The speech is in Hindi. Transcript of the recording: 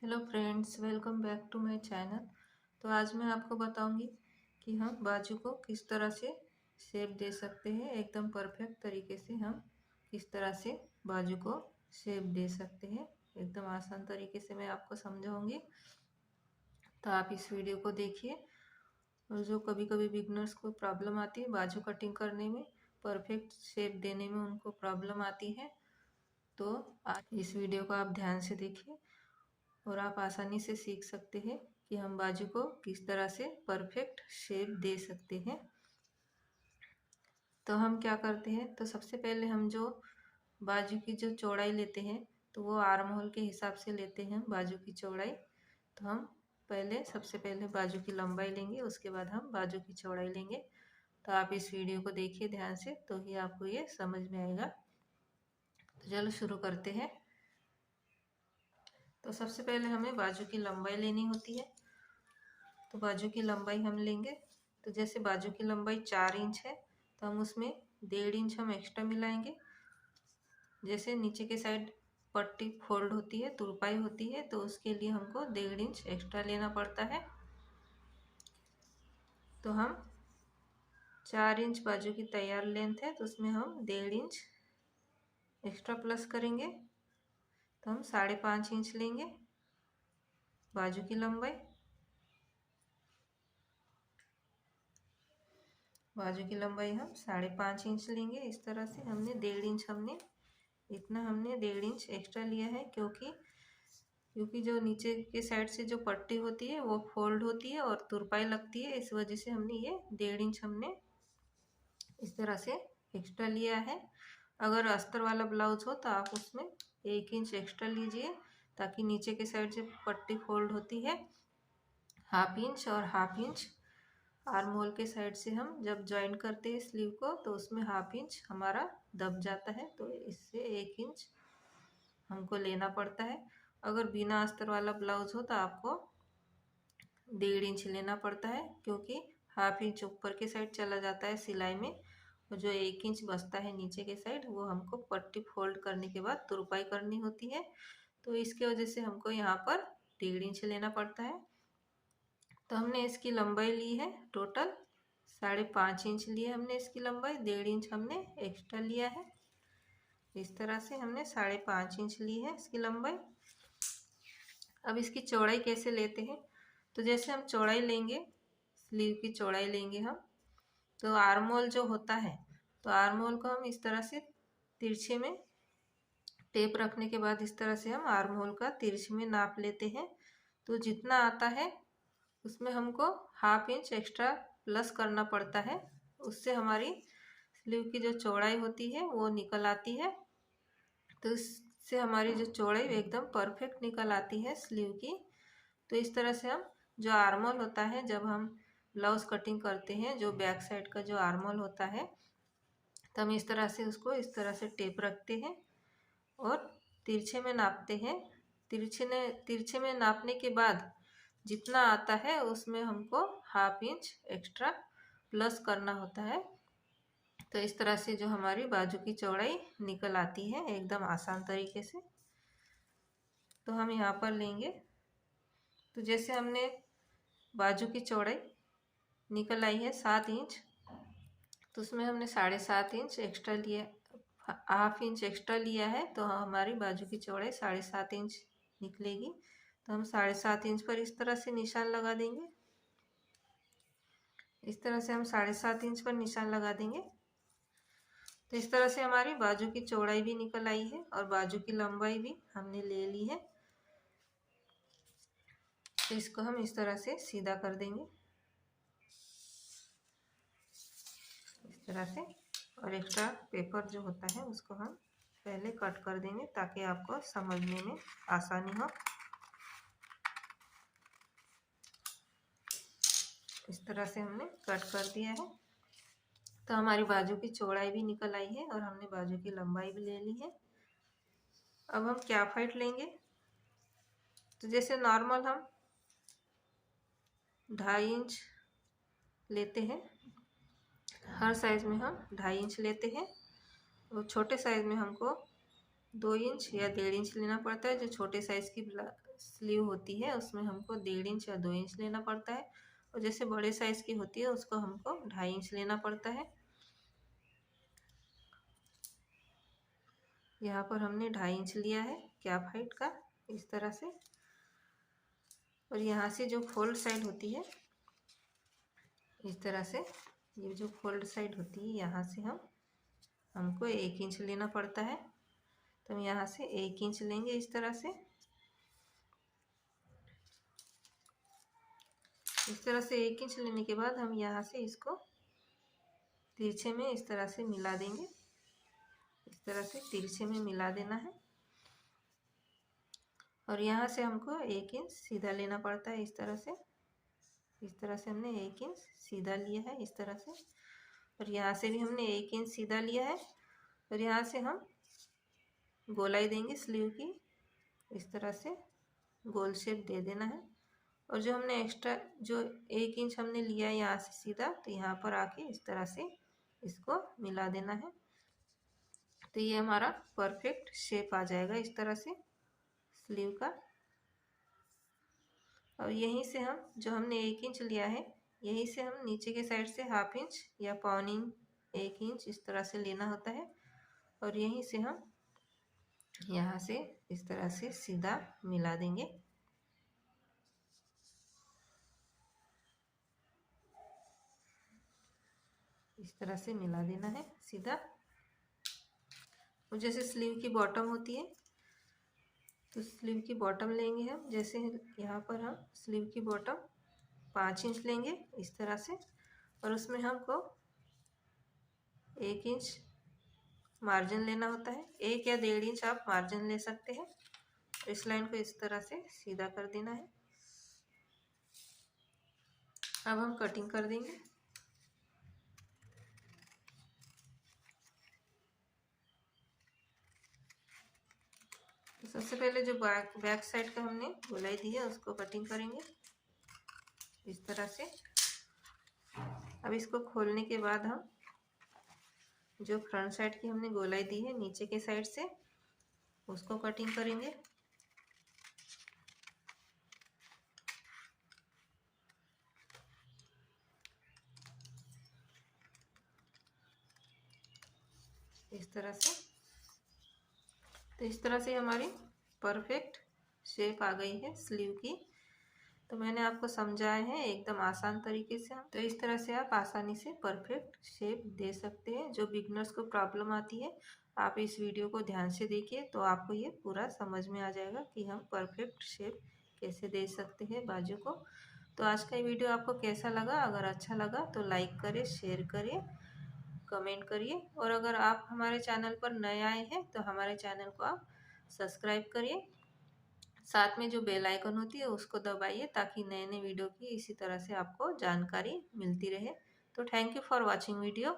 Hello friends, welcome back to my channel. तो आज मैं आपको बताऊंगी कि हम बाजू को किस तरह से शेप दे सकते हैं। एकदम परफेक्ट तरीके से हम किस तरह से बाजू को शेप दे सकते हैं। एकदम आसान तरीके से मैं आपको समझाऊंगी, तो आप इस वीडियो को देखिए। और जो कभी कभी बिगनर्स को प्रॉब्लम आती है बाजू कटिंग करने में, परफेक्ट शेप देने में उनको प्रॉब्लम आती है, तो आज इस वीडियो को आप ध्यान से देखिए और आप आसानी से सीख सकते हैं कि हम बाजू को किस तरह से परफेक्ट शेप दे सकते हैं। तो हम क्या करते हैं, तो सबसे पहले हम जो बाजू की जो चौड़ाई लेते हैं तो वो आर्म होल के हिसाब से लेते हैं बाजू की चौड़ाई। तो हम सबसे पहले बाजू की लंबाई लेंगे, उसके बाद हम बाजू की चौड़ाई लेंगे। तो आप इस वीडियो को देखिए ध्यान से, तो ही आपको ये समझ में आएगा। तो चलो शुरू करते हैं। तो सबसे पहले हमें बाजू की लंबाई लेनी होती है। तो बाजू की लंबाई हम लेंगे, तो जैसे बाजू की लंबाई 4 इंच है तो हम उसमें 1.5 इंच हम एक्स्ट्रा मिलाएंगे। जैसे नीचे के साइड पट्टी फोल्ड होती है, तुरपाई होती है, तो उसके लिए हमको 1.5 इंच एक्स्ट्रा लेना पड़ता है। तो हम 4 इंच बाजू की तैयार लेंथ है, तो उसमें हम 1.5 इंच एक्स्ट्रा प्लस करेंगे। तो हम 5.5 इंच लेंगे बाजू की लंबाई। बाजू की लंबाई हम 5.5 इंच लेंगे। इस तरह से हमने 1.5 इंच इतना हमने 1.5 इंच एक्स्ट्रा लिया है, क्योंकि जो नीचे के साइड से जो पट्टी होती है वो फोल्ड होती है और तुरपाई लगती है, इस वजह से हमने ये 1.5 इंच हमने इस तरह से एक्स्ट्रा लिया है। अगर अस्तर वाला ब्लाउज हो तो आप उसमें 1 इंच एक्स्ट्रा लीजिए, ताकि नीचे के साइड से पट्टी फोल्ड होती है 1/2 इंच और 1/2 इंच आर्म होल के साइड से हम जब ज्वाइन करते हैं स्लीव को, तो उसमें 1/2 इंच हमारा दब जाता है, तो इससे 1 इंच हमको लेना पड़ता है। अगर बिना अस्तर वाला ब्लाउज हो तो आपको 1.5 इंच लेना पड़ता है, क्योंकि 1/2 इंच ऊपर के साइड चला जाता है सिलाई में, और जो 1 इंच बचता है नीचे के साइड वो हमको पट्टी फोल्ड करने के बाद तुरपाई करनी होती है। तो इसके वजह से हमको यहाँ पर 1.5 इंच लेना पड़ता है। तो हमने इसकी लंबाई ली है टोटल 5.5 इंच लिए हमने इसकी लंबाई, 1.5 इंच हमने एक्स्ट्रा लिया है। इस तरह से हमने 5.5 इंच ली है इसकी लंबाई। अब इसकी चौड़ाई कैसे लेते हैं, तो जैसे हम चौड़ाई लेंगे, स्लीव की चौड़ाई लेंगे हम, तो आर्म होल जो होता है, तो आर्म होल को हम इस तरह से तिरछे में टेप रखने के बाद इस तरह से हम आर्म होल का तिरछे में नाप लेते हैं। तो जितना आता है उसमें हमको 1/2 इंच एक्स्ट्रा प्लस करना पड़ता है, उससे हमारी स्लीव की जो चौड़ाई होती है वो निकल आती है। तो इससे हमारी जो चौड़ाई एकदम परफेक्ट निकल आती है स्लीव की। तो इस तरह से हम जो आर्मोल होता है, जब हम ब्लाउज कटिंग करते हैं, जो बैक साइड का जो आर्मोल होता है, तो हम इस तरह से उसको इस तरह से टेप रखते हैं और तिरछे में नापते हैं। तिरछे में नापने के बाद जितना आता है उसमें हमको 1/2 इंच एक्स्ट्रा प्लस करना होता है। तो इस तरह से जो हमारी बाजू की चौड़ाई निकल आती है एकदम आसान तरीके से। तो हम यहाँ पर लेंगे, तो जैसे हमने बाजू की चौड़ाई निकल आई है 7 इंच, तो उसमें हमने 7.5 इंच एक्स्ट्रा लिया, 1/2 इंच एक्स्ट्रा लिया है, तो हमारी बाजू की चौड़ाई 7.5 इंच निकलेगी। तो हम 7.5 इंच पर इस तरह से निशान लगा देंगे। इस तरह से हम 7.5 इंच पर निशान लगा देंगे। तो इस तरह से हमारी बाजू की चौड़ाई भी निकल आई है और बाजू की लंबाई भी हमने ले ली है। तो इसको हम इस तरह से सीधा कर देंगे इस तरह से, और एक्स्ट्रा पेपर जो होता है उसको हम पहले कट कर देंगे ताकि आपको समझने में आसानी हो। इस तरह से हमने कट कर दिया है। तो हमारी बाजू की चौड़ाई भी निकल आई है और हमने बाजू की लंबाई भी ले ली है। अब हम क्या फाइट लेंगे, तो जैसे नॉर्मल हम 2.5 इंच लेते हैं, हर साइज में हम 2.5 इंच लेते हैं, और छोटे साइज में हमको 2 इंच या 1.5 इंच लेना पड़ता है। जो छोटे साइज की स्लीव होती है उसमें हमको 1.5 इंच या 2 इंच लेना पड़ता है, और जैसे बड़े साइज़ की होती है उसको हमको 2.5 इंच लेना पड़ता है। यहाँ पर हमने 2.5 इंच लिया है कैप हाइट का इस तरह से, और यहाँ से जो फोल्ड साइड होती है इस तरह से, ये जो फोल्ड साइड होती है यहाँ से हमको 1 इंच लेना पड़ता है, तो हम यहाँ से 1 इंच लेंगे इस तरह से। इस तरह से 1 इंच लेने के बाद हम यहाँ से इसको तिरछे में इस तरह से मिला देंगे, इस तरह से तिरछे में मिला देना है, और यहाँ से हमको 1 इंच सीधा लेना पड़ता है इस तरह से। इस तरह से हमने 1 इंच सीधा लिया है इस तरह से, और यहाँ से भी हमने 1 इंच सीधा लिया है, और यहाँ से हम गोलाई देंगे स्लीव की, इस तरह से गोल शेप दे देना है। और जो हमने एक्स्ट्रा जो 1 इंच हमने लिया है यहाँ से सीधा, तो यहाँ पर आके इस तरह से इसको मिला देना है, तो ये हमारा परफेक्ट शेप आ जाएगा इस तरह से स्लीव का। और यहीं से हम जो हमने 1 इंच लिया है, यहीं से हम नीचे के साइड से 1/2 इंच या 1/4 इंच 1 इंच इस तरह से लेना होता है, और यहीं से हम यहाँ से इस तरह से सीधा मिला देंगे। इस तरह से मिला देना है सीधा। और जैसे स्लीव की बॉटम होती है, तो स्लीव की बॉटम लेंगे हम, जैसे यहाँ पर हम स्लीव की बॉटम 5 इंच लेंगे इस तरह से, और उसमें हमको 1 इंच मार्जिन लेना होता है, 1 या 1.5 इंच आप मार्जिन ले सकते हैं। इस लाइन को इस तरह से सीधा कर देना है। अब हम कटिंग कर देंगे। तो सबसे पहले जो बैक साइड का हमने गोलाई दी है उसको कटिंग करेंगे इस तरह से। अब इसको खोलने के बाद हम जो फ्रंट साइड की हमने गोलाई दी है नीचे के साइड से, उसको कटिंग करेंगे। इस तरह से, तो इस तरह से हमारी परफेक्ट शेप आ गई है स्लीव की। तो मैंने आपको समझाया है एकदम आसान तरीके से। तो इस तरह से आप आसानी से परफेक्ट शेप दे सकते हैं। जो बिगनर्स को प्रॉब्लम आती है, आप इस वीडियो को ध्यान से देखिए तो आपको ये पूरा समझ में आ जाएगा कि हम परफेक्ट शेप कैसे दे सकते हैं बाजू को। तो आज का ये वीडियो आपको कैसा लगा? अगर अच्छा लगा तो लाइक करें, शेयर करें, कमेंट करिए, और अगर आप हमारे चैनल पर नए आए हैं तो हमारे चैनल को आप सब्सक्राइब करिए। साथ में जो बेल आइकन होती है उसको दबाइए ताकि नए नए वीडियो की इसी तरह से आपको जानकारी मिलती रहे। तो thank you for watching video.